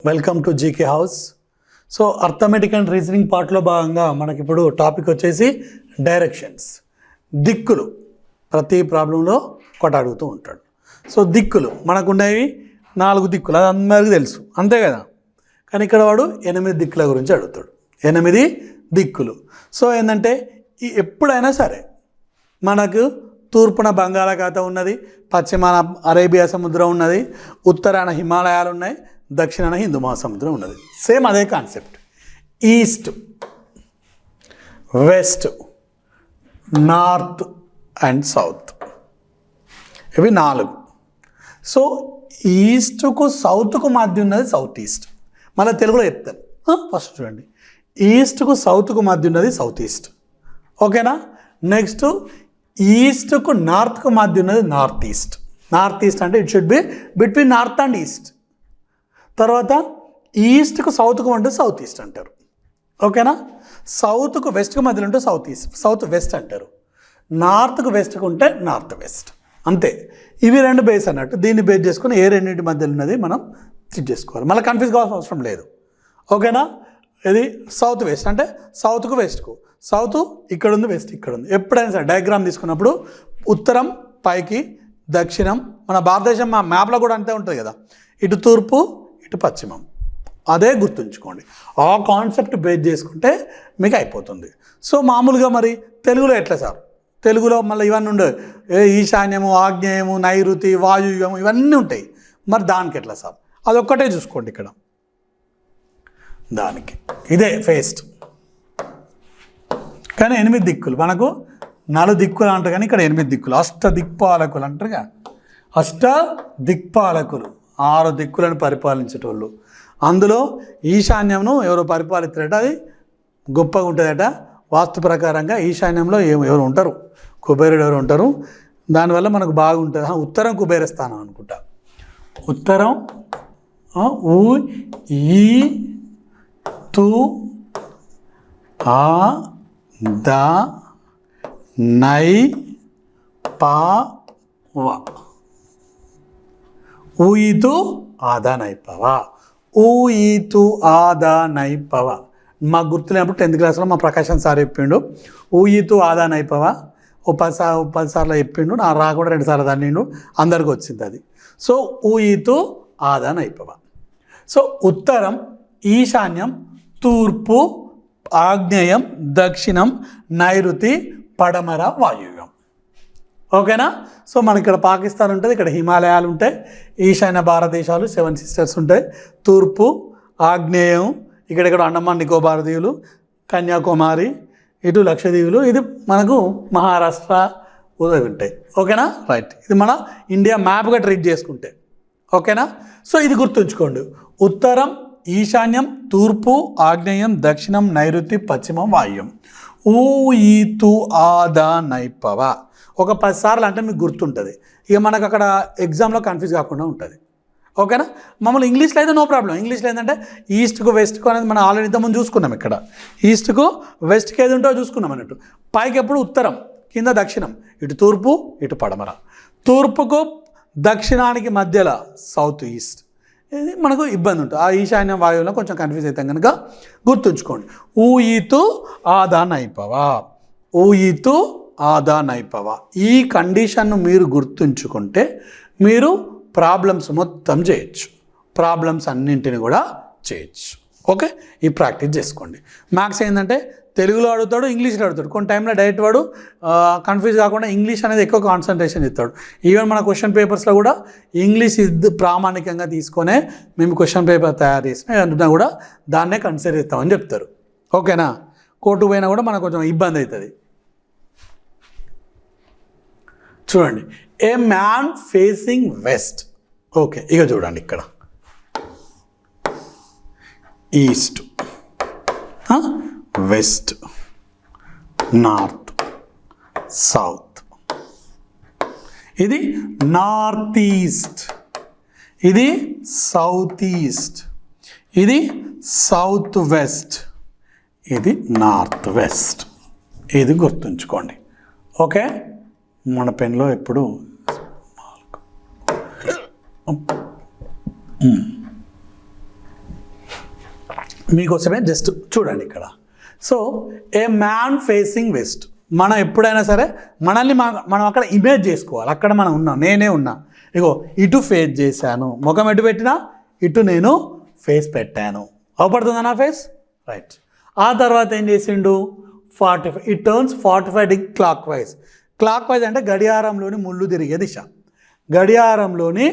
Welcome to GK house. So arithmetic and reasoning పార్ట్లో భాగంగా మనకి ఇప్పుడు టాపిక్ వచ్చేసి డైరెక్షన్స్, దిక్కులు. ప్రతి ప్రాబ్లంలో ఒకటి అడుగుతూ ఉంటాడు. సో దిక్కులు మనకు ఉండేవి 4 దిక్కులు, అది అందరికీ తెలుసు, అంతే కదా. కానీ ఇక్కడ వాడు 8 దిక్కుల గురించి అడుగుతాడు. 8 దిక్కులు. సో ఏంటంటే ఎప్పుడైనా సరే మనకు తూర్పున బంగాళాఖాతం ఉన్నది, పశ్చిమాన అరేబియా సముద్రం ఉన్నది, ఉత్తరాన హిమాలయాలు ఉన్నాయి, దక్షిణాన హిందూ మహాసముద్రం ఉన్నది. సేమ్ అదే concept. East, west, north and south, ఇవి 4. సో ఈస్ట్కు సౌత్కు మధ్య ఉన్నది సౌత్ ఈస్ట్. మళ్ళీ తెలుగులో చెప్తాను. ఫస్ట్ చూడండి, ఈస్ట్కు సౌత్కు మధ్య ఉన్నది సౌత్ ఈస్ట్, ఓకేనా. నెక్స్ట్ ఈస్ట్కు నార్త్కు మధ్య ఉన్నది నార్త్ ఈస్ట్. నార్త్ ఈస్ట్ అంటే it should be between north and east. తర్వాత ఈస్ట్కు సౌత్కు ఉంటే సౌత్ ఈస్ట్ అంటారు, ఓకేనా. సౌత్కు వెస్ట్కు మధ్యలో ఉంటే సౌత్ ఈస్ట్, సౌత్ వెస్ట్ అంటారు. నార్త్కు వెస్ట్కు ఉంటే నార్త్ వెస్ట్, అంతే. ఇవి 2 బేస్ అన్నట్టు. దీన్ని బేస్ చేసుకుని ఏ రెండింటి మధ్యలో ఉన్నది మనం చెక్ చేసుకోవాలి. మళ్ళీ కన్ఫ్యూజ్ కావాల్సిన అవసరం లేదు, ఓకేనా. ఇది సౌత్ వెస్ట్ అంటే సౌత్కు వెస్ట్కు, సౌత్ ఇక్కడ ఉంది, వెస్ట్ ఇక్కడ ఉంది. ఎప్పుడైనా సరే డయాగ్రామ్ తీసుకున్నప్పుడు ఉత్తరం పైకి, దక్షిణం, మన భారతదేశం మా మ్యాప్లో కూడా అంతే ఉంటుంది కదా, ఇటు తూర్పు ఇటు పశ్చిమం. అదే గుర్తుంచుకోండి. ఆ కాన్సెప్ట్ బేస్ చేసుకుంటే మీకు అయిపోతుంది. సో మామూలుగా మరి తెలుగులో ఎట్లా సార్? తెలుగులో మళ్ళీ ఇవన్నీ ఉండవు, ఈశాన్యము, ఆగ్నేయము, నైరుతి, వాయువ్యము, ఇవన్నీ ఉంటాయి. మరి దానికి ఎట్లా సార్? అదొక్కటే చూసుకోండి ఇక్కడ. దానికి ఇదే ఫేస్ట్. కానీ 8 దిక్కులు, మనకు 4 దిక్కులు అంటారు, కానీ ఇక్కడ 8 దిక్కులు. అష్టదిక్పాలకులు అంటారుగా. అష్టదిక్పాలకులు 6 దిక్కులను పరిపాలించేటోళ్ళు. అందులో ఈశాన్యంను ఎవరో పరిపాలిస్తారట, అది గొప్పగా ఉంటుందట. వాస్తు ప్రకారంగా ఈశాన్యంలో ఎవరు ఉంటారు, కుబేరుడు ఎవరు ఉంటారు. దానివల్ల మనకు బాగుంటుంది. ఉత్తరం కుబేర స్థానం అనుకుంటా. ఉత్తరం ఊ ఈ తు ఆ ద నై పా వ. ఊయితు ఆదా నైపవ, ఊయితు ఆదా నైపవ. మాకు గుర్తులేనప్పుడు 10th క్లాస్లో మా ప్రకాశం సార్ చెప్పిండు, ఊయితు ఆదా నైపవ. ఓ 10 సార్లు చెప్పిండు, నా కూడా 2 సార్లు తన్నిండు, అందరికి వచ్చింది అది. సో ఊయితు ఆదా నైపవ. సో ఉత్తరం, ఈశాన్యం, తూర్పు, ఆగ్నేయం, దక్షిణం, నైరుతి, పడమర, వాయువ్యం, ఓకేనా. సో మనకి ఇక్కడ పాకిస్తాన్ ఉంటుంది, ఇక్కడ హిమాలయాలు ఉంటాయి, ఈశాన్య భారతదేశాలు 7 సిస్టర్స్ ఉంటాయి, తూర్పు, ఆగ్నేయం, ఇక్కడ అండమాన్ నికోబార్ దీవులు, కన్యాకుమారి, ఇటు లక్షద్వీపులు, ఇది మనకు మహారాష్ట్ర ఉంటాయి, ఓకేనా. రైట్, ఇది మన ఇండియా మ్యాప్గా ట్రీట్ చేసుకుంటే, ఓకేనా. సో ఇది గుర్తుంచుకోండి. ఉత్తరం, ఈశాన్యం, తూర్పు, ఆగ్నేయం, దక్షిణం, నైరుతి, పశ్చిమం, వాయువ్యం. ఊ ఈతు ఆదా నైపవ. ఒక 10 సార్లు అంటే మీకు గుర్తుంటుంది. ఇక మనకు అక్కడ ఎగ్జామ్లో కన్ఫ్యూజ్ కాకుండా ఉంటుంది, ఓకేనా. మమ్మల్ని ఇంగ్లీష్లో అయితే నో ప్రాబ్లం. ఇంగ్లీష్లో ఏంటంటే ఈస్ట్కు వెస్ట్కు అనేది మనం ఆల్రెడీ ఇంతకుముందు చూసుకున్నాం. ఇక్కడ ఈస్ట్కు వెస్ట్కి ఏది ఉంటో చూసుకున్నాం అన్నట్టు. పైకి ఎప్పుడు ఉత్తరం, కింద దక్షిణం, ఇటు తూర్పు ఇటు పడమర. తూర్పుకు దక్షిణానికి మధ్యలో సౌత్ ఈస్ట్, ఇది మనకు ఇబ్బంది ఉంటుంది. ఆ ఈశాన్యం వాయువులో కొంచెం కన్ఫ్యూజ్ అవుతాం కనుక గుర్తుంచుకోండి. ఊయితు ఆదా నైపవ, ఊయితు ఆదా నైపవ. ఈ కండిషన్ను మీరు గుర్తుంచుకుంటే మీరు ప్రాబ్లమ్స్ మొత్తం చేయొచ్చు, ప్రాబ్లమ్స్ అన్నింటిని కూడా చేయొచ్చు, ఓకే. ఈ ప్రాక్టీస్ చేసుకోండి. మ్యాథ్స్ ఏంటంటే తెలుగులో అడుగుతాడు, ఇంగ్లీష్లో అడుగుతాడు. కొన్ని టైంలో డైరెక్ట్ వాడు కన్ఫ్యూజ్ కాకుండా ఇంగ్లీష్ అనేది ఎక్కువ కాన్సన్ట్రేషన్ ఇస్తాడు. ఈవెన్ మన క్వశ్చన్ పేపర్స్లో కూడా ఇంగ్లీష్ ప్రామాణికంగా తీసుకొనే మేము క్వశ్చన్ పేపర్ తయారు చేసినా కూడా దాన్నే కన్సిడర్ చేస్తామని చెప్తారు, ఓకేనా. కోర్టు పోయినా కూడా మనకు కొంచెం ఇబ్బంది అవుతుంది. చూడండి, ఏ మ్యాన్ ఫేసింగ్ వెస్ట్, ఓకే. ఇక చూడండి, ఇక్కడ ఈస్ట్, వెస్ట్, నార్త్, సౌత్. ఇది నార్త్ ఈస్ట్, ఇది సౌత్ ఈస్ట్, ఇది సౌత్ వెస్ట్, ఇది నార్త్ వెస్ట్. ఇది గుర్తుంచుకోండి, ఓకే. మన పెన్లో ఎప్పుడు మీకోసమే జస్ట్ చూడండి ఇక్కడ. సో ఏ మ్యాన్ ఫేసింగ్ వెస్ట్. మనం ఎప్పుడైనా సరే మనల్ని మనం అక్కడ ఇమేజ్ చేసుకోవాలి. అక్కడ మనం ఉన్నాం, నేనే ఉన్నా, ఇగో ఇటు ఫేస్ చేశాను, ముఖం ఎటు పెట్టినా ఇటు నేను ఫేస్ పెట్టాను. అవపడుతుందా నా ఫేస్? రైట్. ఆ తర్వాత ఏం చేసిండు? 45, it turns 45 degree clock wise. Clock wise అంటే గడియారంలోని ముళ్ళు తిరిగే దిశ. గడియారంలోని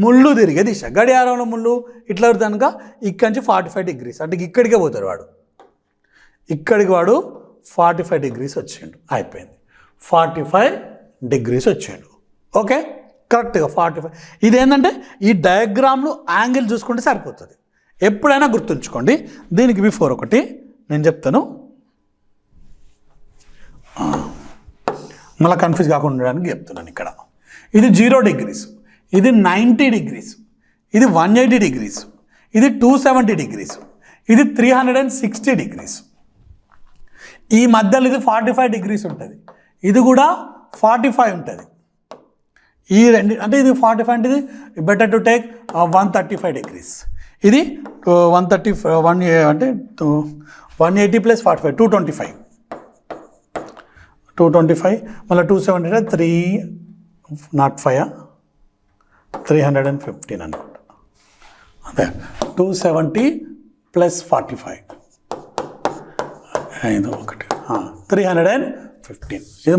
ముళ్ళు తిరిగే దిశ. గడియారంలో ముళ్ళు ఇట్లా కనుక ఇక్కడి నుంచి 45 డిగ్రీస్ అంటే ఇక్కడికే పోతాడు వాడు. ఇక్కడికి వాడు 45 డిగ్రీస్ వచ్చిండు. అయిపోయింది, 45 డిగ్రీస్ వచ్చిండు. ఓకే, కరెక్ట్గా 45. ఇదేంటంటే ఈ డయాగ్రామ్లో యాంగిల్ చూసుకుంటే సరిపోతుంది. ఎప్పుడైనా గుర్తుంచుకోండి. దీనికి బిఫోర్ ఒకటి నేను చెప్తాను, మళ్ళీ కన్ఫ్యూజ్ కాకుండా ఉండడానికి చెప్తున్నాను. ఇక్కడ ఇది 0 డిగ్రీస్, ఇది 90 డిగ్రీస్, ఇది 180 డిగ్రీస్, ఇది 270 డిగ్రీస్, ఇది 360 డిగ్రీస్. ఈ మధ్యలో ఇది 45 డిగ్రీస్ ఉంటుంది, ఇది కూడా 45 ఉంటుంది. ఈ రెండు అంటే ఇది 45 అంటే ఇది బెటర్ టు టేక్ 135 డిగ్రీస్. ఇది 130 అంటే 180 ప్లస్ 45 225 మళ్ళీ 270 అంటే 305 315 అనుకుంటా. అదే 270 ప్లస్ 45 315. ఇది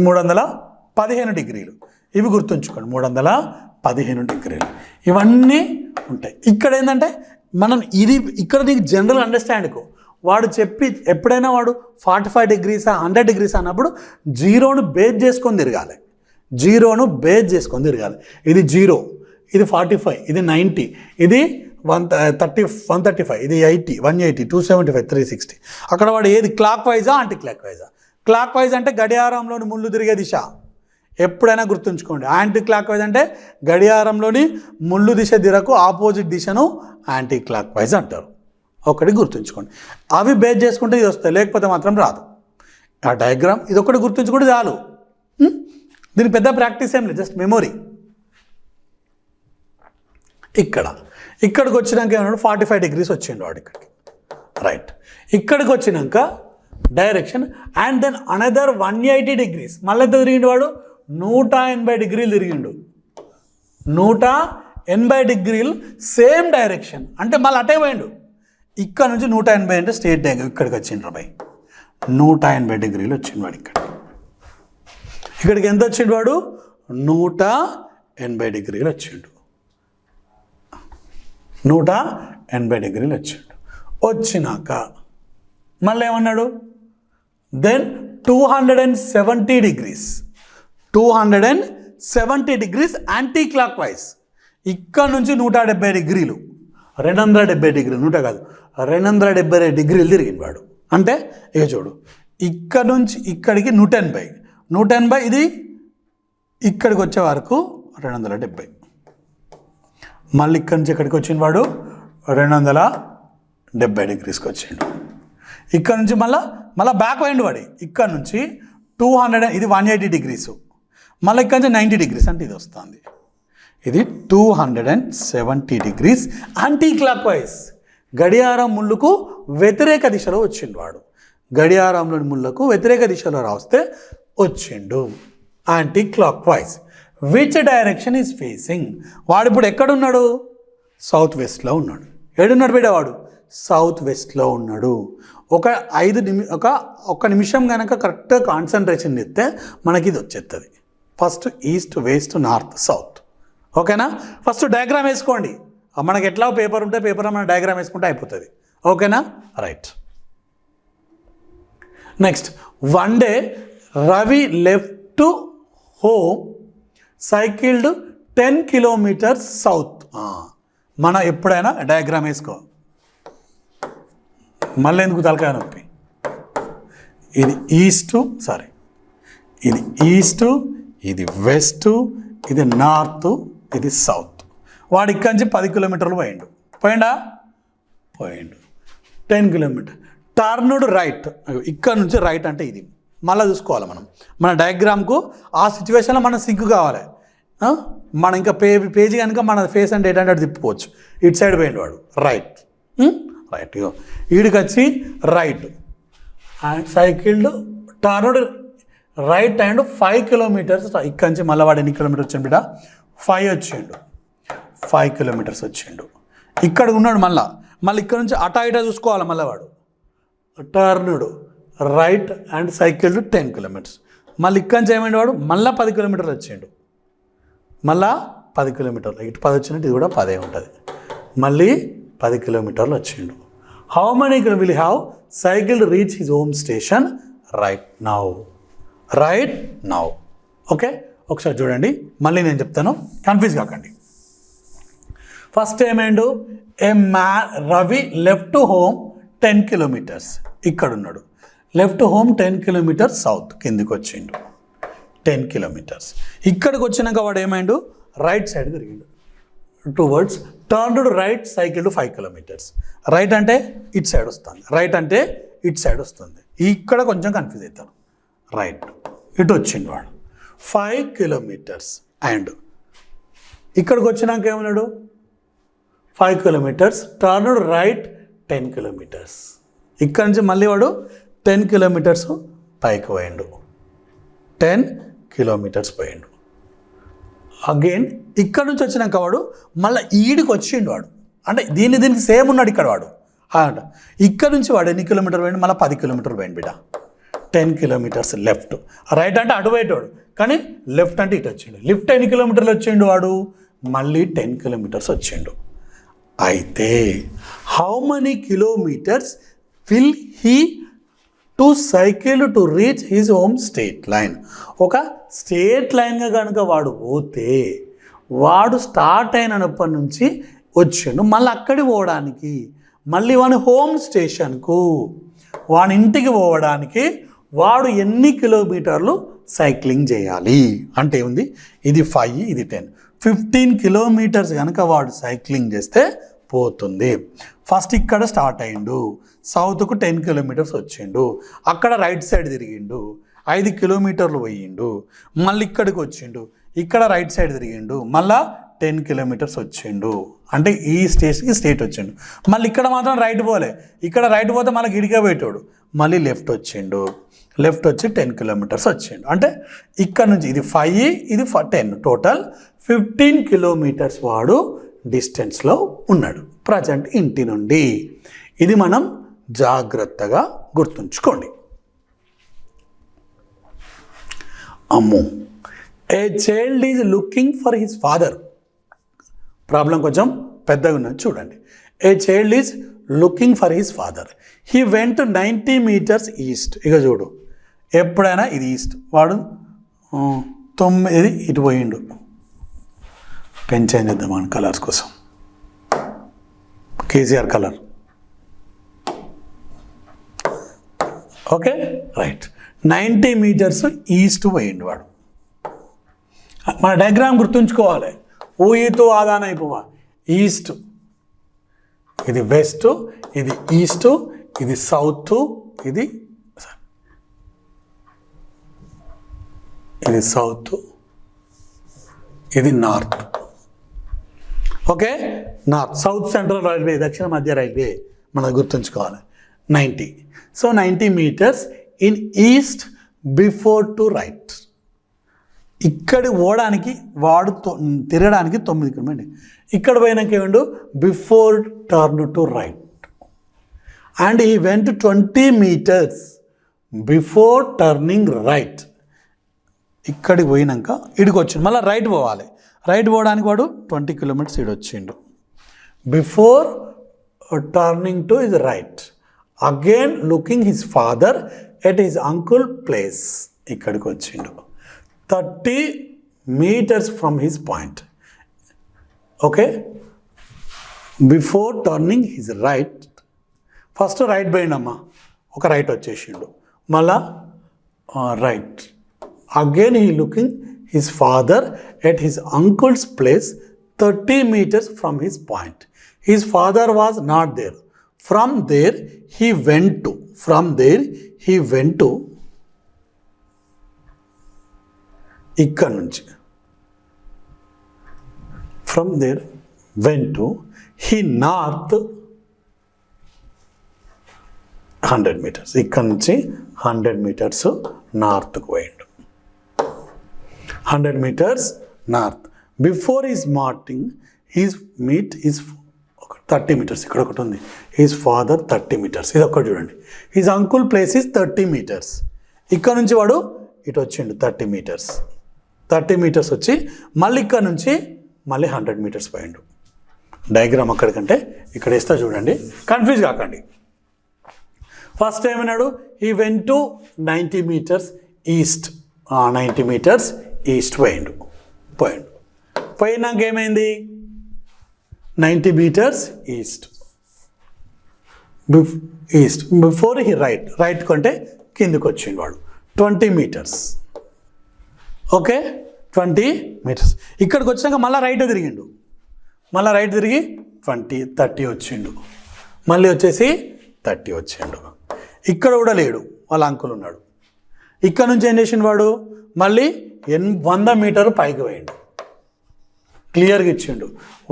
315 డిగ్రీలు. ఇవి గుర్తుంచుకోండి, 315 డిగ్రీలు. ఇవన్నీ ఉంటాయి. ఇక్కడ ఏంటంటే మనం ఇది ఇక్కడ నీకు జనరల్ అండర్స్టాండ్కు వాడు చెప్పి ఎప్పుడైనా వాడు 45 డిగ్రీసా 100 డిగ్రీస్ అన్నప్పుడు జీరోను బేస్ చేసుకొని తిరగాలి. జీరోను బేస్ చేసుకొని తిరగాలి. ఇది 0, ఇది 45, ఇది 90, ఇది 135, ఇది 80, 180, 275, 360. అక్కడ వాడు ఏది క్లాక్ వైజా యాంటీ క్లాక్ వైజా? క్లాక్ వైజ్ అంటే గడియారంలోని ముళ్ళు తిరిగే దిశ. ఎప్పుడైనా గుర్తుంచుకోండి. యాంటీ క్లాక్ వైజ్ అంటే గడియారంలోని ముళ్ళు దిశ దిరకు ఆపోజిట్ దిశను యాంటీ క్లాక్ వైజ్ అంటారు. ఒకటి గుర్తుంచుకోండి. అవి బేస్ చేసుకుంటే ఇది వస్తాయి, లేకపోతే మాత్రం రాదు. ఆ డయాగ్రామ్ ఇది ఒకటి గుర్తుంచుకుంటే చాలు. దీని పెద్ద ప్రాక్టీస్ ఏం లేదు, జస్ట్ మెమొరీ. ఇక్కడికి వచ్చినాక ఏమన్నాడు? 45 డిగ్రీస్ వచ్చిండు వాడు ఇక్కడికి. రైట్. ఇక్కడికి వచ్చినాక direction and then another 180 degrees. మళ్ళీ ఎంత తిరిగిండు వాడు? 180 డిగ్రీలు తిరిగిండు. 180 డిగ్రీలు సేమ్ డైరెక్షన్ అంటే మళ్ళీ అటే పోయిండు. ఇక్కడ నుంచి 180 అంటే స్ట్రేట్ ఇక్కడికి వచ్చిండ్రు బై 180 డిగ్రీలు వచ్చిండు వాడు ఇక్కడికి ఎంత వచ్చిండు వాడు? 180 డిగ్రీలు వచ్చిండు. 180 డిగ్రీలు వచ్చిండు. వచ్చినాక మళ్ళీ ఏమన్నాడు? Then 270 degrees 270 degrees anti clock wise. ఇక్కడ నుంచి 170 డిగ్రీలు 270 డిగ్రీలు 100 కాదు 270 డిగ్రీలు తిరిగింది వాడు. అంటే ఇక చూడు, ఇక్కడ నుంచి ఇక్కడికి 180 ఇది ఇక్కడికి వచ్చే వరకు 270. మళ్ళీ ఇక్కడి నుంచి ఇక్కడికి వచ్చిన వాడు 270 డిగ్రీస్కి వచ్చిండు. ఇక్కడ నుంచి మళ్ళీ బ్యాక్ అయిండు వాడి. ఇక్కడ నుంచి 200 ఇది 180 డిగ్రీస్, మళ్ళీ ఇక్కడ నుంచి 90 డిగ్రీస్ అంటే ఇది వస్తుంది. ఇది 270 డిగ్రీస్ యాంటీ క్లాక్ వైజ్. గడియారం ముళ్ళకు వ్యతిరేక దిశలో వచ్చిండు వాడు. గడియారంలోని ముళ్ళకు వ్యతిరేక దిశలో రాస్తే వచ్చిండు anti clock wise. Which direction is facing? వాడు ఇప్పుడు ఎక్కడున్నాడు? సౌత్ వెస్ట్లో ఉన్నాడు. ఏడున్నాడు బిడ్డ వాడు? సౌత్ వెస్ట్లో ఉన్నాడు. ఒక నిమిషం కనుక కరెక్ట్గా కాన్సన్ట్రేషన్ చేస్తే మనకి ఇది వచ్చేస్తుంది. First east, west, north, south. ఓకేనా? ఫస్ట్ డయాగ్రామ్ వేసుకోండి. మనకి ఎట్లా పేపర్ ఉంటే పేపర్లో మనం డయాగ్రామ్ వేసుకుంటే అయిపోతుంది. ఓకేనా? Right. Next, one day Ravi left home cycled 10 kilometres south. మనం ఎప్పుడైనా డయాగ్రామ్ వేసుకో. మళ్ళీ ఎందుకు తలకాయ నొప్పి? ఇది ఈస్టు, ఇది ఈస్టు, ఇది వెస్ట్, ఇది నార్త్, ఇది సౌత్. వాడు ఇక్కడి నుంచి 10 కిలోమీటర్లు పోయిండు. పోయిండు 10 కిలోమీటర్. Turned right. ఇక్కడ నుంచి రైట్ అంటే ఇది. మళ్ళీ చూసుకోవాలి మనం మన డయాగ్రామ్కు. ఆ సిచ్యువేషన్లో మనం సింక్ కావాలి. మనం ఇంకా పేజీ కనుక మన ఫేస్ అండ్ డేట్ అంటే తిప్పుకోవచ్చు. ఇటు సైడ్ పోయిండు వాడు రైట్. రైట్. ఇగో ఈడికి వచ్చి right and cycled turned right and 5 kilometres. ఇక్కడి నుంచి మళ్ళీ వాడు ఎన్ని కిలోమీటర్స్ వచ్చాడు బిడ్డ? 5 వచ్చిండు. 5 కిలోమీటర్స్ వచ్చిండు. ఇక్కడ ఉన్నాడు. మళ్ళీ ఇక్కడ నుంచి అటా ఇటా చూసుకోవాలి. మళ్ళీ వాడు టర్న్డ్ రైట్ అండ్ సైకిల్డ్ 10 కిలోమీటర్స్. మళ్ళీ ఇక్కడి నుంచి ఏమైంది వాడు? మళ్ళీ 10 కిలోమీటర్లు వచ్చిండు. మళ్ళా 10 కిలోమీటర్లు. ఇటు 10 వచ్చినట్టు ఇది కూడా 10 ఉంటుంది. మళ్ళీ 10 కిలోమీటర్లు వచ్చిండు. How many will have cycle reach his home station right now? Right now. Okay, ఒకసారి చూడండి. మళ్ళీ నేను చెప్తాను, కన్ఫ్యూజ్ కాకండి. ఫస్ట్ ఏమైండు? Ravi left home 10 kilometres. ఇక్కడ ఉన్నాడు. లెఫ్ట్ హోమ్ 10 కిలోమీటర్స్ సౌత్, కిందికి వచ్చిండు 10 కిలోమీటర్స్. ఇక్కడికి వచ్చినాక వాడు ఏమైండు? రైట్ సైడ్ తిరిగిండు towards turned right cycle 5 kilometres. Right అంటే ఇటు సైడ్ వస్తుంది, రైట్ అంటే ఇటు సైడ్ వస్తుంది. ఇక్కడ కొంచెం కన్ఫ్యూజ్ అవుతారు. రైట్ ఇటు వచ్చిండు వాడు 5 కిలోమీటర్స్. అండ్ ఇక్కడికి వచ్చినాక ఏమన్నాడు? 5 కిలోమీటర్స్ టర్న్డ్ రైట్ 10 కిలోమీటర్స్. ఇక్కడ నుంచి మళ్ళీ వాడు 10 కిలోమీటర్స్ పైకి పోయిండు. 10 కిలోమీటర్స్ పోయిండు. అగైన్ ఇక్కడ నుంచి వచ్చినాక వాడు మళ్ళీ ఈడికి వచ్చిండు వాడు. అంటే దీనికి సేమ్ ఉన్నాడు ఇక్కడ వాడు. అంట ఇక్కడ నుంచి వాడు ఎన్ని కిలోమీటర్ పోయిండు? మళ్ళీ 10 కిలోమీటర్లు పోయిండు బిడ్డ. 10 కిలోమీటర్స్ లెఫ్ట్. రైట్ అంటే అటు పోయేటోడు, కానీ లెఫ్ట్ అంటే ఇటు వచ్చిండు. లెఫ్ట్ ఎన్ని కిలోమీటర్లు వచ్చిండు వాడు? మళ్ళీ 10 కిలోమీటర్స్ వచ్చిండు. అయితే how many kilometres will he to cycle to reach his home state line? ఒక స్టేట్ లైన్గా కనుక వాడు పోతే వాడు స్టార్ట్ అయినప్పటి నుంచి వచ్చిండు. మళ్ళీ అక్కడికి పోవడానికి, మళ్ళీ వాని హోమ్ స్టేషన్కు, వాని ఇంటికి పోవడానికి వాడు ఎన్ని కిలోమీటర్లు సైక్లింగ్ చేయాలి? అంటే ఉంది ఇది 5, ఇది 10, 15 కిలోమీటర్స్ కనుక వాడు సైక్లింగ్ చేస్తే పోతుంది. ఫస్ట్ ఇక్కడ స్టార్ట్ అయ్యిండు, సౌత్కు 10 కిలోమీటర్స్ వచ్చిండు. అక్కడ రైట్ సైడ్ తిరిగిండు, 5 కిలోమీటర్లు పోయిండు. మళ్ళీ ఇక్కడికి వచ్చిండు, ఇక్కడ రైట్ సైడ్ తిరిగిండు, మళ్ళా 10 కిలోమీటర్స్ వచ్చిండు. అంటే ఈ స్టేట్కి స్టేట్ వచ్చిండు. మళ్ళీ ఇక్కడ మాత్రం రైట్ పోలే, ఇక్కడ రైట్ పోతే మళ్ళీ గిడికే పెట్టాడు. మళ్ళీ లెఫ్ట్ వచ్చిండు, లెఫ్ట్ వచ్చి 10 కిలోమీటర్స్ వచ్చిండు. అంటే ఇక్కడ నుంచి ఇది 5, ఇది 10, టోటల్ 15 కిలోమీటర్స్ వాడు డిస్టెన్స్లో ఉన్నాడు ప్రజెంట్ ఇంటి నుండి. ఇది మనం జాగ్రత్తగా గుర్తుంచుకోండి. అమ్మో, a child is looking for his father. Problem కొంచెం పెద్దగా ఉన్నది చూడండి. A child is looking for his father. He went 90 metres east. ఇక చూడు, ఎప్పుడైనా ఇది ఈస్ట్, వాడు 9 ఇటు పోయిండు. పెన్ చేంజ్ చేద్దామని కలర్స్ కోసం. KCR colour. Okay right. 90 metres east పోయిండు వాడు. మన డయాగ్రామ్ గుర్తుంచుకోవాలి. ఊయితో ఆదాన అయిపోవా. ఈస్ట్, ఇది వెస్ట్, ఇది ఈస్ట్, ఇది సౌత్, ఇది సౌత్, ఇది north. Okay, north, south central railway, దక్షిణ మధ్య రైల్వే మనం గుర్తుంచుకోవాలి. 90. So 90 metres in east before to right. ఇక్కడి పోవడానికి వాడు తిరగడానికి 9 కిలోమీటర్. ఇక్కడ పోయినాక ఏమండు? Before turn to right. And he went 20 metres before turning right. ఇక్కడికి పోయినాక ఇడికి వచ్చిండు, మళ్ళీ రైట్ పోవాలి. రైట్ పోవడానికి వాడు 20 కిలోమీటర్స్ ఇడు వచ్చిండు. Before turning to is right. Again looking his father at his uncle place. ఇక్కడికి వచ్చిండు 30 meters from his point. Okay, before turning his right. First right పోయిండమ్మా, ఒక రైట్ వచ్చేసిండు, మళ్ళా right. Again he looking his father at his uncle's place 30 meters from his point. His father was not there. From there he went to. ఇక్కడ నుంచి from there went to. He north 100 metres. ఇక్కడ నుంచి 100 metres నార్త్కు పోయిండు. 100 metres north. Before is మార్టింగ్ is meet is 30 metres. ఇక్కడ ఒకటి ఉంది. Is father 30 metres. ఇది ఒక్కటి చూడండి. Is uncle place is 30 metres. ఇక్కడ నుంచి వాడు ఇటు వచ్చిండు 30 మీటర్స్. 30 మీటర్స్ వచ్చి మళ్ళీ ఇక్కడ నుంచి మళ్ళీ 100 మీటర్స్ పోయిండు. డయాగ్రామ్ అక్కడికంటే ఇక్కడ వేస్తా చూడండి, కన్ఫ్యూజ్ కాకండి. ఫస్ట్ ఏమన్నాడు, he went to 90 metres east. 90 metres east పోయిండు. పోయినాక ఏమైంది, 90 metres east before he right కంటే కిందికి వచ్చిండు వాడు 20 మీటర్స్. Okay, 20 metres. ఇక్కడికి వచ్చినాక మళ్ళీ రైట్ తిరిగిండు. మళ్ళీ రైట్ తిరిగి 30 వచ్చిండు. మళ్ళీ వచ్చేసి 30 వచ్చిండు. ఇక్కడ కూడా లేడు, వాళ్ళ అంకుల్ ఉన్నాడు. ఇక్కడ నుంచి ఏం చేసిండు వాడు, మళ్ళీ 100 మీటర్లు పైకి పోయిండు. క్లియర్గా ఇచ్చిండు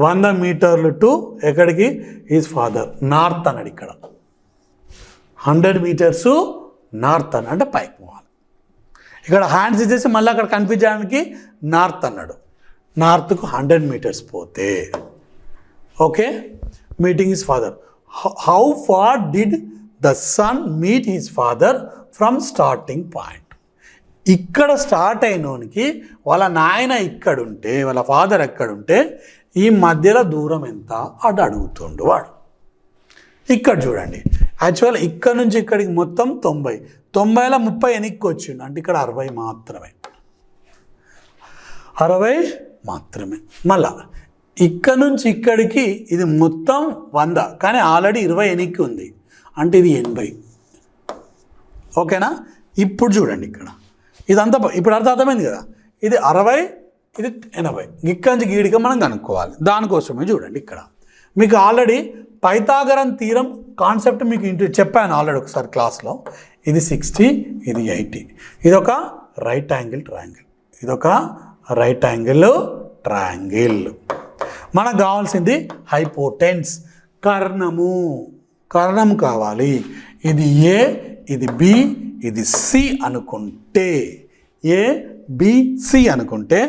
100 మీటర్లు టు ఎక్కడికి, ఈజ్ ఫాదర్ నార్త్ అన్నాడు. ఇక్కడ 100 మీటర్స్ నార్త్ అని అంటే పైకి పోవాలి. ఇక్కడ హ్యాండ్స్ ఇచ్చేసి మళ్ళీ అక్కడ కన్ఫ్యూజ్ చేయడానికి నార్త్ అన్నాడు. నార్త్కు 100 మీటర్స్ పోతే okay, meeting his father. How far did the son meet his father from starting point. ఇక్కడ స్టార్ట్ అయినోనికి వాళ్ళ నాయన ఇక్కడుంటే, వాళ్ళ ఫాదర్ ఎక్కడుంటే ఈ మధ్యలో దూరం ఎంత అటు అడుగుతుండు వాడు. ఇక్కడ చూడండి, యాక్చువల్ ఇక్కడ నుంచి ఇక్కడికి మొత్తం 90లో 30 వెనక్కి వచ్చిండు. అంటే ఇక్కడ 60 మాత్రమే. మళ్ళా ఇక్కడ నుంచి ఇక్కడికి ఇది మొత్తం 100, కానీ ఆల్రెడీ 20 వెనక్కి ఉంది. అంటే ఇది 80. ఓకేనా. ఇప్పుడు చూడండి ఇక్కడ ఇదంతా ఇప్పుడు అర్థమైంది కదా. ఇది 60, ఇది 80. ఇక్కడి నుంచి గీడిక మనం కనుక్కోవాలి. దానికోసమే చూడండి ఇక్కడ మీకు ఆల్రెడీ పైథాగరన్ థీరం కాన్సెప్ట్ మీకు చెప్పాను ఆల్రెడీ ఒకసారి క్లాస్లో. ఇది 60, ఇది 80. ఇదొక రైట్ యాంగిల్ ట్రయాంగిల్. మనకు కావాల్సింది హైపోటెన్స్, కర్ణం కావాలి. ఇది ఏ, ఇది బి, ఇది సి అనుకుంటే, ABC అనుకుంటే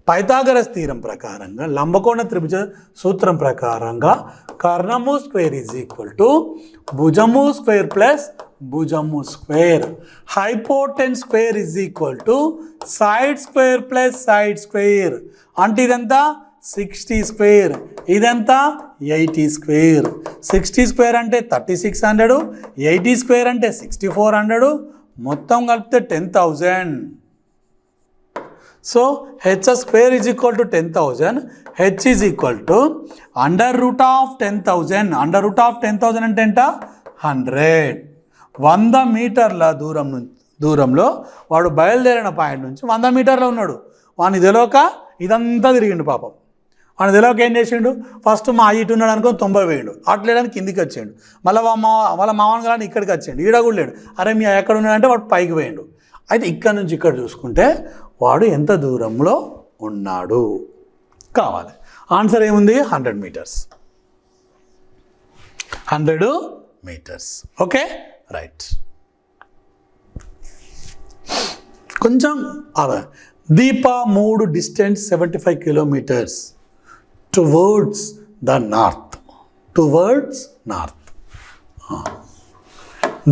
పైథాగరస్ థీరం ప్రకారంగా, లంబకోణ త్రిభుజ సూత్రం ప్రకారంగా కర్ణము స్క్వేర్ ఈజ్ ఈక్వల్ టు భుజము స్క్వేర్ ప్లస్ భుజము square. Hypotenuse square is equal to side square plus side square. అంటే ఇదంతా 60 స్క్వేర్, ఇదంతా 80 స్క్వేర్. 60 స్క్వేర్ అంటే 3600, 80 స్క్వేర్ అంటే 6400, మొత్తం కలిపితే 10,000. So H square is equal to 10,000. H is equal to √10,000. √10,000 అంటే ఎంత, 100. 100 మీటర్ల దూరంలో వాడు బయలుదేరిన పాయింట్ నుంచి 100 మీటర్లో ఉన్నాడు. వాడిని తెలియక ఇదంతా తిరిగిండు పాపం. వాడిని తెలియక ఏం చేసిండు, ఫస్ట్ మా ఇటు ఉన్నాడు అనుకుని 90 వేయండు, అట్లేడానికి కిందికి వచ్చాడు. మళ్ళీ వాళ్ళ మామని గాని ఇక్కడికి వచ్చాడు, ఈడ కూడా లేడు. అరే మీ ఎక్కడ ఉన్నాడంటే వాడు పైకి పోయిండు. అయితే ఇక్కడ నుంచి ఇక్కడ చూసుకుంటే వాడు ఎంత దూరంలో ఉన్నాడు కావాలి. ఆన్సర్ ఏముంది, 100 మీటర్స్. 100 మీటర్స్. Okay, right. కొంచెం దీప మూడు distance 75 kilometers towards the north.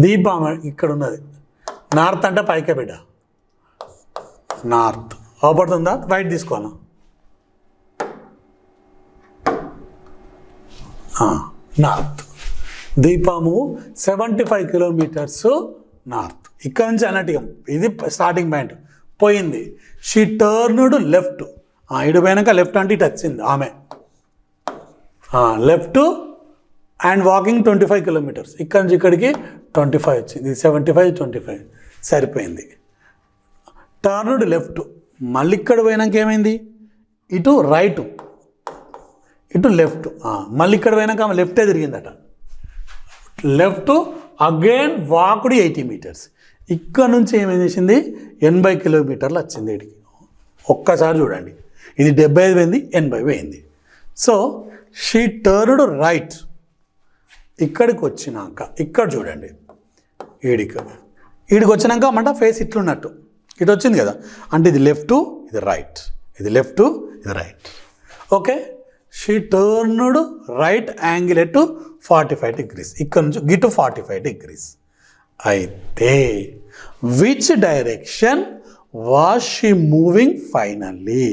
Deepa ఇక్కడ ఉన్నది నార్త్ అంటే పైకే బిడ్డ, నార్త్ అవపడుతుందా, రైట్ తీసుకోవాలా, నార్త్. దీపము 75 కిలోమీటర్స్ నార్త్. ఇక్కడ నుంచి అన్నట్టుగా ఇది స్టార్టింగ్ పాయింట్ పోయింది. She turned left. ఇటు పోయినాక లెఫ్ట్ అంటే ఇటు వచ్చింది ఆమె, లెఫ్ట్ అండ్ వాకింగ్ 25 కిలోమీటర్స్. ఇక్కడ నుంచి ఇక్కడికి 25 వచ్చింది. 75, 25 సరిపోయింది. Turned left. మళ్ళీ ఇక్కడ పోయినాక ఏమైంది, ఇటు రైట్, ఇటు లెఫ్ట్. మళ్ళీ ఇక్కడ పోయినాక ఆమె లెఫ్టే తిరిగిందట. లెఫ్ట్ అగైన్ వాకుడు 80 మీటర్స్. ఇక్కడ నుంచి ఏమేం చేసింది, 80 కిలోమీటర్లు వచ్చింది ఇడికి. ఒక్కసారి చూడండి, ఇది 75 పోయింది, 80 పోయింది. So she turned right. ఇక్కడికి వచ్చినాక ఇక్కడ చూడండి, ఈడికి వచ్చినాక అన్నమాట ఫేస్ ఇట్లున్నట్టు ఇటు వచ్చింది కదా, అంటే ఇది లెఫ్ట్ ఇది రైట్, ఇది లెఫ్ట్ ఇది right. Okay, she turned right angle at 45 degrees, ఇక్కడ నుంచి గిటు 45 degrees. అయితే which direction was she moving finally,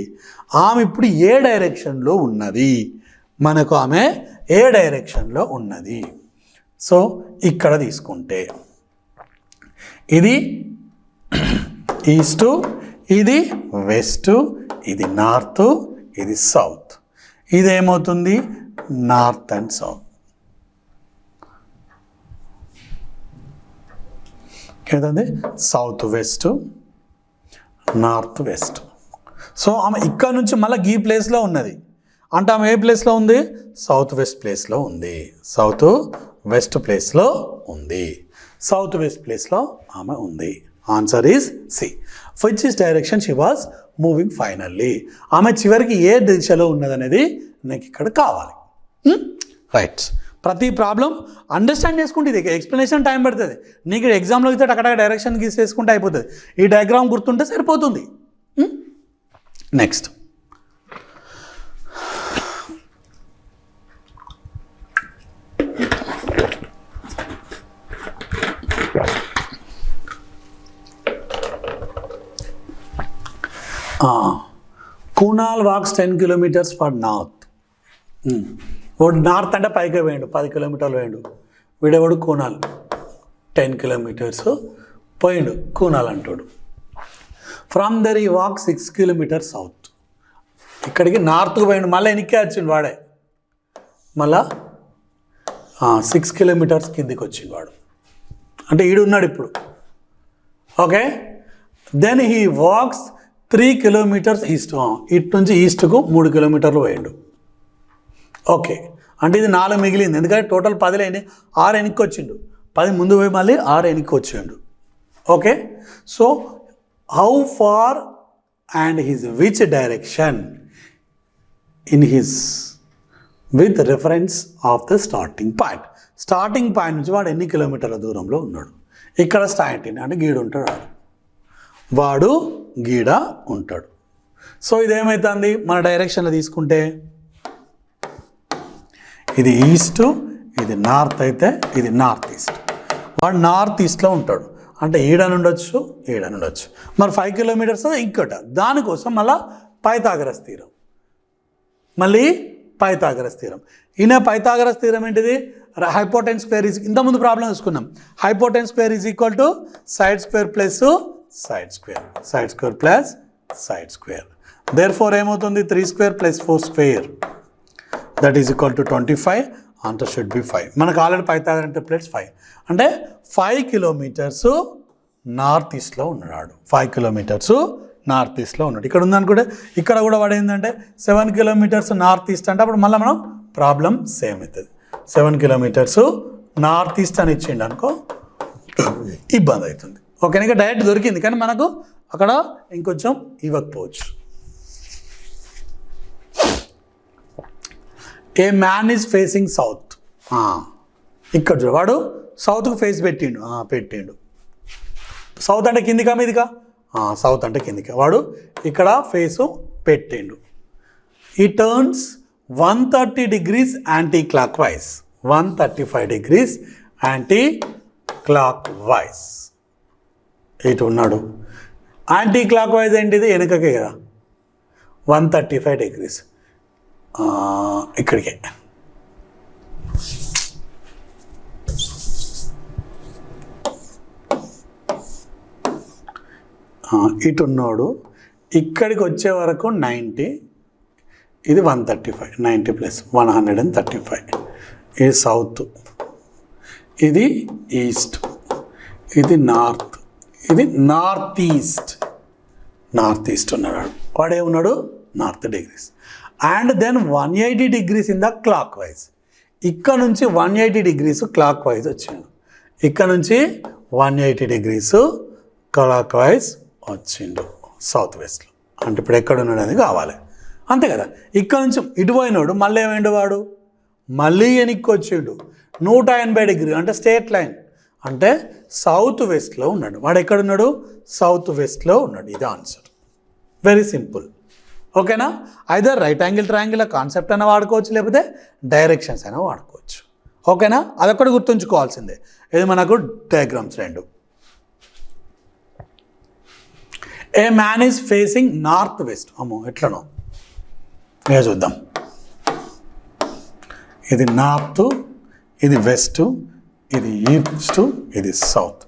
ఆమె ఇప్పుడు ఏ డైరెక్షన్లో ఉన్నది, మనకు ఆమె ఏ డైరెక్షన్లో ఉన్నది. సో ఇక్కడ తీసుకుంటే ఇది ఈస్టు, ఇది వెస్ట్, ఇది నార్త్, ఇది సౌత్. ఇదేమవుతుంది నార్త్ అండ్ సౌత్. ఏదండి south west, north west. So ఆమె ఇక్కడ నుంచి మళ్ళీ ఈ ప్లేస్లో ఉన్నది, అంటే ఆమె ఏ ప్లేస్లో ఉంది, సౌత్ వెస్ట్ ప్లేస్లో ఉంది, సౌత్ వెస్ట్ ప్లేస్లో ఉంది, సౌత్ వెస్ట్ ప్లేస్లో ఆమె ఉంది. Answer is C. Which is direction she was moving finally, ఆమె చివరికి ఏ దిశలో ఉన్నదనేది నాకు ఇక్కడ కావాలి. రైట్, ప్రతి ప్రాబ్లం అండర్స్టాండ్ చేసుకుంటే ఇది ఎక్స్ప్లెనేషన్ టైం పడుతుంది. నీకు ఎగ్జామ్లో అయితే అక్కడ డైరెక్షన్ గీసేసుకుంటే అయిపోతుంది, ఈ డయాగ్రామ్ గుర్తుంటే సరిపోతుంది. Next Kunal walks 10 kilometers for north. వాడు నార్త్ అంటే పైకి వేయండు, 10 kilometers వేయండు. వీడేవాడు కూనాల్ 10 kilometers పోయిండు, కూనాల్ అంటాడు. ఫ్రమ్ దర్ ఈ వాక్ 6 kilometers సౌత్, ఇక్కడికి నార్త్కు పోయిండు, మళ్ళీ వెనక్కి వచ్చిండు వాడే, మళ్ళా 6 kilometers కిందికి వచ్చిండు వాడు, అంటే ఈడు ఉన్నాడు ఇప్పుడు. Okay, then he walks 3 kilometers east, ఇటు నుంచి ఈస్ట్కు 3 kilometers పోయిండు. ఓకే, అంటే ఇది 4 మిగిలింది, ఎందుకంటే టోటల్ 10 అయినాయి, 6 వెనక్కి వచ్చిండు, 10 ముందు పోయి మళ్ళీ 6 వెనక్కి వచ్చిండు. Okay, so how far and his which direction in his with reference of the starting point. Starting point నుంచి వాడు ఎన్ని కిలోమీటర్ల దూరంలో ఉన్నాడు, ఇక్కడ స్టార్టింగ్ అంటే గీడు ఉంటాడు, వాడు గీడ ఉంటాడు. సో ఇదేమవుతుంది మన డైరెక్షన్లో తీసుకుంటే, ఇది ఈస్ట్, ఇది నార్త్, అయితే ఇది నార్త్ ఈస్ట్, వాడు నార్త్ ఈస్ట్లో ఉంటాడు, అంటే ఈడని ఉండొచ్చు, ఈడని ఉండొచ్చు. మరి 5 kilometers ఇంకోట, దానికోసం మళ్ళీ పైథాగరస్ థీరం, మళ్ళీ పైథాగరస్ థీరం. ఈయన పైథాగరస్ థీరం ఏంటిది, హైపోటెన్స్ స్క్వేర్ ఈజ్, ఇంతకుముందు ప్రాబ్లం చూసుకున్నాం, hypotenuse square is equal to side square plus side square, side square plus side square. Therefore ఏమవుతుంది 3 square plus 4 square, that is equal to 25. Answer should be 5. మనకు already Pythagoras plus 5 అంటే 5 kilometers north ఈస్ట్లో ఉన్నాడు, 5 kilometers north ఈస్ట్లో ఉన్నాడు. ఇక్కడ ఉందనుకుంటే ఇక్కడ కూడా వాడు ఏంటంటే 7 kilometers నార్త్ ఈస్ట్, అంటే అప్పుడు మళ్ళీ మనం ప్రాబ్లం సేమ్ అవుతుంది. 7 kilometers నార్త్ ఈస్ట్ అని ఇచ్చిండు అనుకో ఇబ్బంది అవుతుంది. ఓకే, ఇంకా డైరెక్ట్ దొరికింది, కానీ మనకు అక్కడ ఇంకొంచెం ఇవ్వకపోవచ్చు. ఏ మ్యాన్ ఈజ్ ఫేసింగ్ సౌత్, ఇక్కడ చూడు వాడు సౌత్కు ఫేస్ పెట్టిండు. సౌత్ అంటే కిందికా మీదికా, సౌత్ అంటే కిందికా, వాడు ఇక్కడ ఫేసు పెట్టిండు. ఈ turns 130 degrees anti clock wise, 135 degrees anti clock wise ఇటు ఉన్నాడు. యాంటీ క్లాక్ వైజ్ ఏంటిది, వెనకకే కదా, 135 degrees ఇక్కడికే. ఇటు ఉన్నాడు, ఇక్కడికి వచ్చే వరకు 90, ఇది 135, 90 + 135. ఇది సౌత్, ఇది ఈస్ట్, ఇది నార్త్, ఇది నార్త్ ఈస్ట్. నార్త్ ఈస్ట్ ఉన్నాడు వాడే ఉన్నాడు north degrees. And then 180 degrees in the clock wise, ఇక్కడ నుంచి 180 degrees క్లాక్ వైజ్ వచ్చిండు, ఇక్కడ నుంచి 180 degrees క్లాక్ వైజ్ వచ్చిండు సౌత్ వెస్ట్లో. అంటే ఇప్పుడు ఎక్కడ ఉన్నాడు అనేది కావాలి, అంతే కదా. ఇక్కడ నుంచి ఇటు పోయినాడు, మళ్ళీ ఏమైండు వాడు, మళ్ళీ వెనక్కి వచ్చిండు 180 degrees, అంటే స్ట్రేట్ లైన్ అంటే సౌత్ వెస్ట్లో ఉన్నాడు. వాడు ఎక్కడున్నాడు? సౌత్ వెస్ట్లో ఉన్నాడు. ఇది ఆన్సర్. Very simple. ఓకేనా? Either right angle triangle concept అయినా వాడుకోవచ్చు, లేకపోతే డైరెక్షన్స్ అయినా వాడుకోవచ్చు. ఓకేనా? అదొక్కటి గుర్తుంచుకోవాల్సిందే. ఇది మనకు డయాగ్రామ్స్ రెండు. ఏ man is facing north west. అమ్మో ఎట్లనో ఇక చూద్దాం. ఇది నార్త్, ఇది వెస్ట్, ఇది ఈస్ట్, ఇది సౌత్.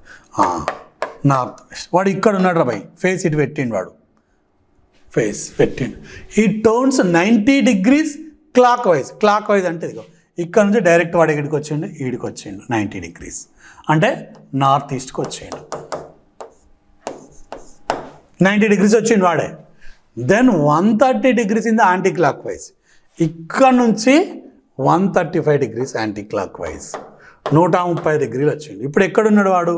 North west. వాడు ఇక్కడ ఉన్నాడు రా భయ్. ఫేస్ ఇటు పెట్టిండు వాడు. ఫేస్ పెట్టిండు. ఈ turns 90 degrees clock wise. Clock wise అంటే ఇదిగో ఇక్కడ నుంచి డైరెక్ట్ వాడు ఎక్కడికి వచ్చిండు? ఈడికి వచ్చిండు 90 degrees. అంటే నార్త్ ఈస్ట్కి వచ్చిండు. 90 degrees వచ్చిండు వాడే. Then 130 degrees in the anti clock wise. ఇక్కడ నుంచి 135 degrees anticlockwise. 130 degrees వచ్చిండు. ఇప్పుడు ఎక్కడున్నాడు వాడు?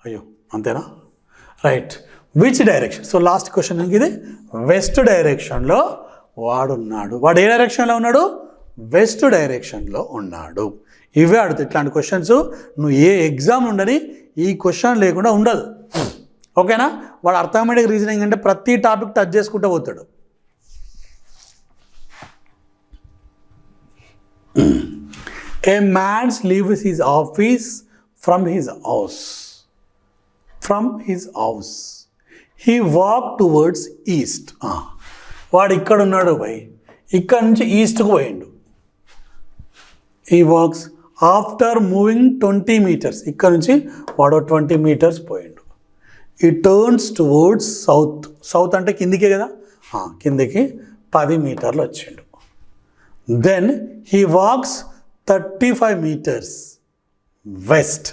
అయ్యో అంతేనా? Right. Which direction? So last question ఇది వెస్ట్ డైరెక్షన్లో వాడున్నాడు. వాడు ఏ డైరెక్షన్లో ఉన్నాడు? వెస్ట్ డైరెక్షన్లో ఉన్నాడు. ఇవే అడుగుతాయి ఇట్లాంటి క్వశ్చన్స్. నువ్వు ఏ ఎగ్జామ్ ఉండని ఈ క్వశ్చన్ లేకుండా ఉండదు. ఓకేనా? వాడు అర్థమెటిక్ రీజనింగ్ అంటే ప్రతి టాపిక్ టచ్ చేసుకుంటూ పోతాడు. A mans leaves his office from his house. From his house he walk towards east. వాడు ఇక్కడ ఉన్నాడు భయ్. ఇక్కడ నుంచి ఈస్ట్కు పోయిండు. He walks after moving 20 meters. ఇక్కడ నుంచి వాడు 20 meters పోయిండు. ఈ టర్న్స్ టువర్డ్స్ సౌత్. సౌత్ అంటే కిందికే కదా, కిందికి 10 meters వచ్చిండు. Then he walks 35 meters west.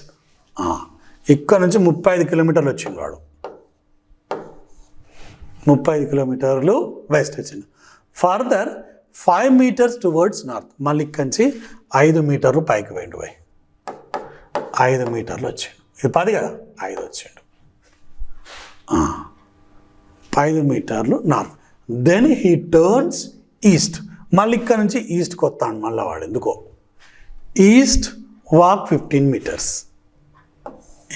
ఇక్కడ నుంచి 35 kilometers వచ్చిండు వాడు. 35 kilometers వెస్ట్ వచ్చిండు. Further 5 meters towards north. మళ్ళీ ఇక్కడి నుంచి 5 meters పైకి పోయిండు పోయి. 5 meters వచ్చిండు. ఇది 10 కదా, 5 వచ్చిండు. 5 meters north. Then he turns east. మళ్ళీ ఇక్కడ నుంచి ఈస్ట్కి వస్తాడు మళ్ళీ వాడు. ఎందుకో ఈస్ట్ వాక్ 15 meters.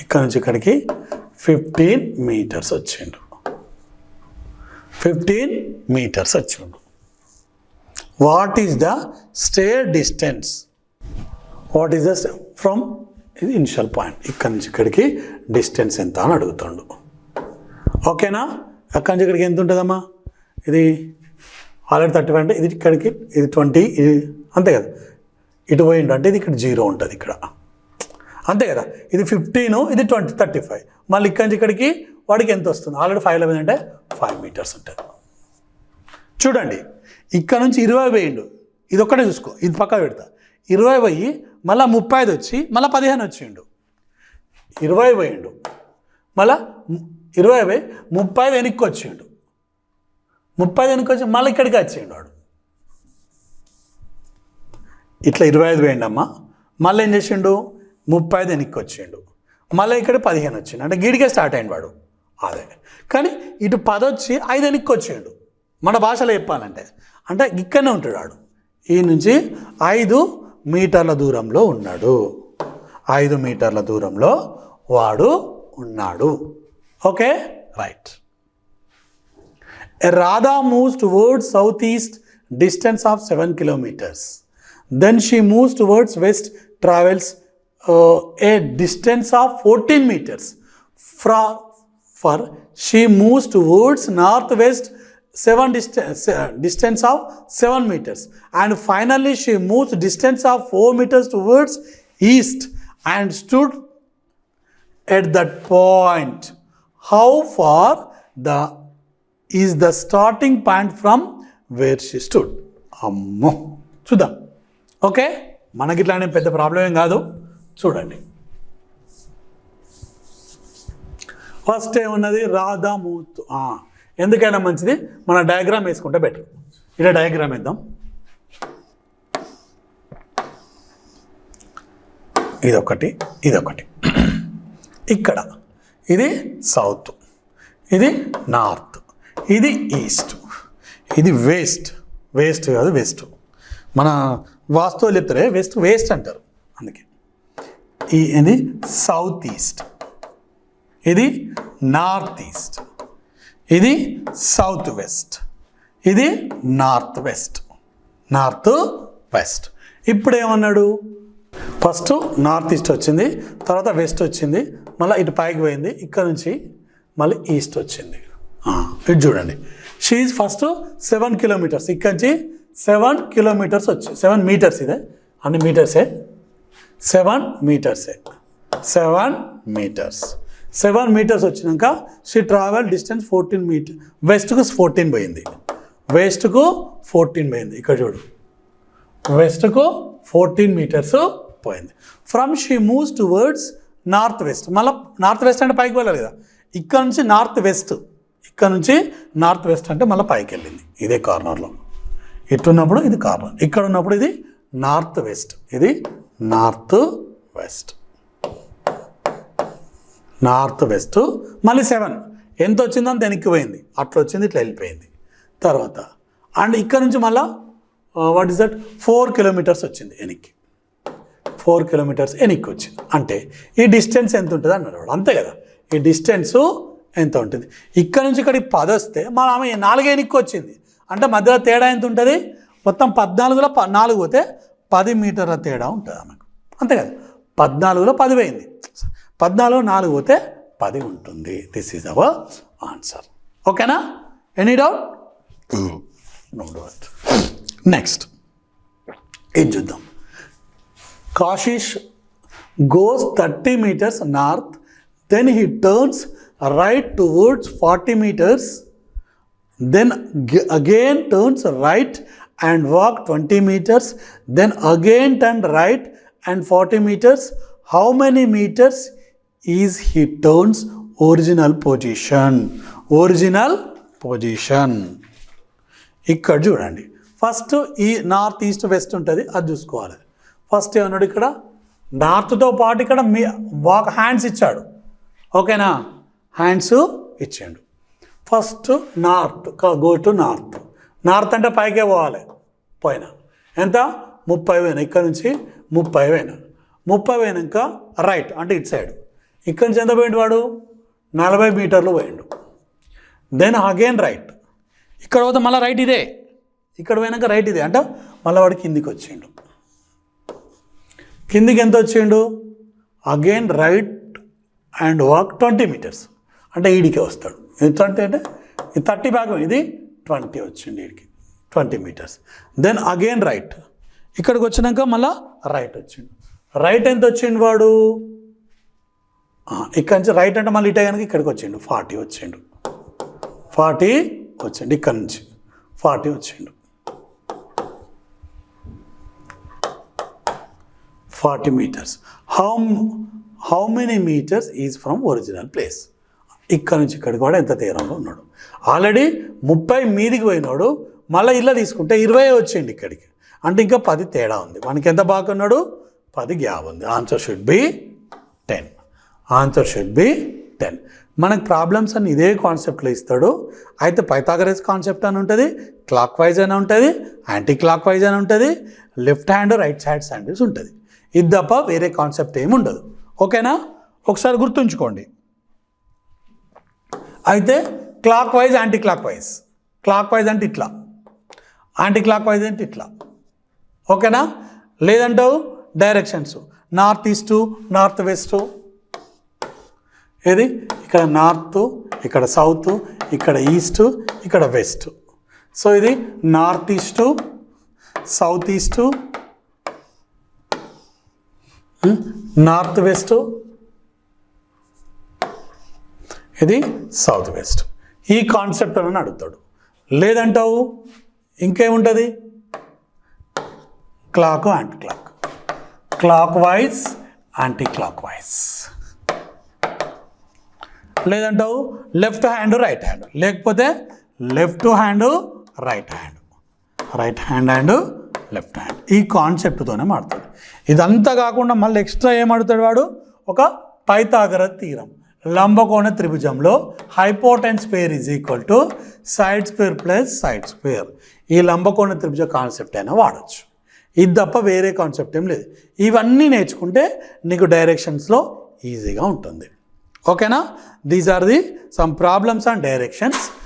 ఇక్కడ నుంచి ఇక్కడికి 15 meters వచ్చిండు. 15 meters వచ్చిండు. What is the stair distance? What is the from ఇది ఇనిషియల్ పాయింట్. ఇక్కడి నుంచి ఇక్కడికి డిస్టెన్స్ ఎంత అని అడుగుతాడు. ఓకేనా? అక్కడి నుంచి ఇక్కడికి ఎంత ఉంటుందమ్మా? ఇది ఆల్రెడీ 35 అంటే ఇది ఇక్కడికి ఇది 20, ఇది అంతే కదా. ఇటు పోయిండు అంటే ఇది ఇక్కడ 0 ఉంటుంది ఇక్కడ, అంతే కదా. ఇది 15, ఇది 20, 35. మళ్ళీ ఇక్కడి నుంచి ఇక్కడికి వాడికి ఎంత వస్తుంది? ఆల్రెడీ 5 అంటే 5 meters ఉంటుంది. చూడండి, ఇక్కడ నుంచి 20 పోయిండు. ఇది ఒక్కటే చూసుకో, ఇది పక్క పెడతా. 20 పోయి మళ్ళీ 35 వచ్చి మళ్ళీ 15 వచ్చిండు. 20 పోయిండు, మళ్ళీ 20 పోయి 30 వెనక్కి వచ్చిండు. 30 వెనక్కి వచ్చి మళ్ళీ ఇక్కడికి వచ్చిండు వాడు. ఇట్లా 25 పోయిండు అమ్మ. మళ్ళీ ఏం చేసిండు? 30 వెనక్కి వచ్చిండు. మళ్ళీ ఇక్కడ 15 వచ్చిండు. అంటే గీడికే స్టార్ట్ అయింది వాడు. అదే కానీ ఇటు 10 వచ్చి 5 వెనక్కి వచ్చిండు. మన భాషలో చెప్పాలంటే అంటే ఇక్కడనే ఉంటాడు వాడు. ఈ నుంచి 5 మీటర్ల దూరంలో ఉన్నాడు. 5 మీటర్ల దూరంలో వాడు ఉన్నాడు. Okay, right. Radha moves towards southeast, distance of 7 kilometers. Then she moves towards west, travels a distance of 14 meters. For she moves towards northwest, distance of 7 meters. And finally she moves distance of 4 meters towards east and stood at that point. How far is the starting point from where she stood? అమ్మో చూద్దాం. Okay, మనకి ఇట్లానే పెద్ద problem ఏం కాదు. చూడండి, first ఏమున్నది? రాధా మూత్. ఎందుకైనా మంచిది మన డయాగ్రామ్ వేసుకుంటే బెటర్. ఇలా డయాగ్రామ్ వేద్దాం. ఇదొకటి, ఇదొకటి. ఇక్కడ ఇది సౌత్, ఇది నార్త్, ఇది ఈస్ట్, ఇది వెస్ట్. వెస్ట్ కాదు, వెస్ట్. మన వాస్తువులు చెప్తారే వెస్ట్ వేస్ట్ అంటారు. అందుకే ఇది సౌత్ ఈస్ట్, ఇది నార్త్ ఈస్ట్, ఇది సౌత్ వెస్ట్, ఇది నార్త్ వెస్ట్. North west. ఇప్పుడు ఏమన్నాడు, ఫస్ట్ నార్త్ ఈస్ట్ వచ్చింది, తర్వాత వెస్ట్ వచ్చింది, మళ్ళీ ఇటు పైకి పోయింది, ఇక్కడ నుంచి మళ్ళీ ఈస్ట్ వచ్చింది. ఇటు చూడండి, షీఈ్ ఫస్ట్ 7 కిలోమీటర్స్, ఇక్కడ నుంచి 7 కిలోమీటర్స్ వచ్చి 7 మీటర్స్, ఇదే అన్ని మీటర్సే, 7 మీటర్సే, 7 మీటర్స్. 7 మీటర్స్ వచ్చినాక షీ ట్రావెల్ డిస్టెన్స్ 14 మీటర్, వెస్ట్కు 14 పోయింది, వెస్ట్కు 14 పోయింది. ఇక్కడ చూడు, వెస్ట్కు 14 మీటర్స్ పోయింది. From she moves towards north west. మళ్ళీ నార్త్ వెస్ట్ అంటే పైకి వెళ్ళాలి కదా, ఇక్కడ నుంచి నార్త్ వెస్ట్, ఇక్కడ నుంచి నార్త్ వెస్ట్ అంటే మళ్ళీ పైకి వెళ్ళింది. ఇదే కార్నర్లో ఇట్టున్నప్పుడు ఇది కార్నర్, ఇక్కడ ఉన్నప్పుడు ఇది నార్త్ వెస్ట్, ఇది నార్త్ వెస్ట్, నార్త్ వెస్ట్. మళ్ళీ 7 ఎంత వచ్చిందంత వెనక్కి పోయింది, అట్లా వచ్చింది, ఇట్లా వెళ్ళిపోయింది. తర్వాత అండ్ ఇక్కడ నుంచి మళ్ళీ వాట్ ఇస్ దట్ 4 కిలోమీటర్స్ వచ్చింది వెనక్కి, 4 కిలోమీటర్స్ వెనక్కి వచ్చింది. అంటే ఈ డిస్టెన్స్ ఎంత ఉంటుంది అన్నాడు, అంతే కదా, ఈ డిస్టెన్సు ఎంత ఉంటుంది. ఇక్కడ నుంచి ఇక్కడికి 10 వస్తే మన ఆమె 4 వెనక్కి వచ్చింది, అంటే మధ్యలో తేడా ఎంత ఉంటుంది, మొత్తం 14లో 4 పోతే 10 మీటర్ల తేడా ఉంటుంది ఆమెకు, అంతే కదా. 14లో 10 పోయింది, 14లో 4 పోతే 10 ఉంటుంది. This is our answer. ఓకేనా, any doubt? No doubt. Next ఇది చూద్దాం. Kashish goes 30 meters north, then he turns right towards 40 meters, then again turns right and walk 20 meters, then again turn right and 40 meters. How many meters is he turns original position? Original position. ఇక్కడ చూడండి, first ఈ north east west ఉంటుంది, అది చూసుకోవాలి. First ఏమన్నాడు, ఇక్కడ నార్త్తో పాటు ఇక్కడ హ్యాండ్స్ ఇచ్చాడు, ఓకేనా, హ్యాండ్స్ ఇచ్చాడు. First north, go to north. North అంటే పైకే పోవాలి, పోయినా ఎంత 30 పోయినా, ఇక్కడ నుంచి 30 పోయినా, 30 పోయినాక రైట్ అంటే ఇటు సైడ్, ఇక్కడ నుంచి ఎంత పోయిండు వాడు 40 మీటర్లు పోయిండు. దెన్ అగైన్ రైట్, ఇక్కడ పోతే మళ్ళీ రైట్ ఇదే, ఇక్కడ పోయినాక రైట్ ఇదే, అంటే మళ్ళీ వాడు కిందికి వచ్చిండు. కిందికి ఎంత వచ్చిండు, again right and walk 20 metres, అంటే ఈడికే వస్తాడు. ఇది 20 అంటే ఇది 30 భాగం, ఇది 20 వచ్చిండు ఈడికి 20 మీటర్స్. దెన్ అగైన్ రైట్, ఇక్కడికి వచ్చినాక మళ్ళీ రైట్ వచ్చిండు. రైట్ ఎంత వచ్చిండు వాడు, ఇక్కడ నుంచి రైట్ అంటే మళ్ళీ ఇటే కనుక ఇక్కడికి వచ్చిండు 40 వచ్చిండు, 40 వచ్చిండు, ఇక్కడ నుంచి 40 వచ్చిండు, 40 meters. How many meters is from original place? ఇక్కడ నుంచి ఇక్కడికి కూడా ఎంత తీరంలో ఉన్నాడు. ఆల్రెడీ 30 మీదికి పోయినాడు, మళ్ళీ ఇలా తీసుకుంటే 20 వచ్చిండు ఇక్కడికి, అంటే ఇంకా 10 తేడా ఉంది. మనకి ఎంత బాగున్నాడు, 10 గ్యాప్ ఉంది. Answer should B 10. Answer should B 10. మనకు ప్రాబ్లమ్స్ అని ఇదే కాన్సెప్ట్లో ఇస్తాడు. అయితే పైథాగరస్ కాన్సెప్ట్ అని ఉంటుంది, క్లాక్ వైజ్ అని ఉంటుంది, యాంటీ క్లాక్ వైజ్ అని ఉంటుంది, left hand right side sandals ఉంటుంది. ఇది తప్ప వేరే కాన్సెప్ట్ ఏమి ఉండదు. ఓకేనా, ఒకసారి గుర్తుంచుకోండి. అయితే clockwise anticlockwise, clock wise అంటే ఇట్లా, యాంటీ క్లాక్ వైజ్ అంటే ఇట్లా, ఓకేనా. లేదంటావు directions north east north west, ఏది ఇక్కడ నార్త్, ఇక్కడ సౌత్, ఇక్కడ ఈస్ట్, ఇక్కడ వెస్ట్. సో ఇది north east south east north west, ఇది సౌత్ వెస్ట్. ఈ కాన్సెప్ట్ అని అడుగుతాడు. లేదంటావు ఇంకేముంటుంది, clock anti clock, clockwise anticlockwise. లేదంటావు లెఫ్ట్ హ్యాండ్ రైట్ హ్యాండ్, లేకపోతే left hand right hand, right hand and left hand. ఈ కాన్సెప్ట్తోనే మాడతాడు. ఇదంతా కాకుండా మళ్ళీ ఎక్స్ట్రా ఏమడుతాడు వాడు, ఒక పైథాగరస్ థీరం, లంబకోణ త్రిభుజంలో hypotenuse square is equal to side square plus side square. ఈ లంబకోణ త్రిభుజ కాన్సెప్ట్ అయినా వాడచ్చు. ఇది తప్ప వేరే కాన్సెప్ట్ ఏం లేదు. ఇవన్నీ నేర్చుకుంటే నీకు డైరెక్షన్స్లో ఈజీగా ఉంటుంది. ఓకేనా? These are the some problems on directions.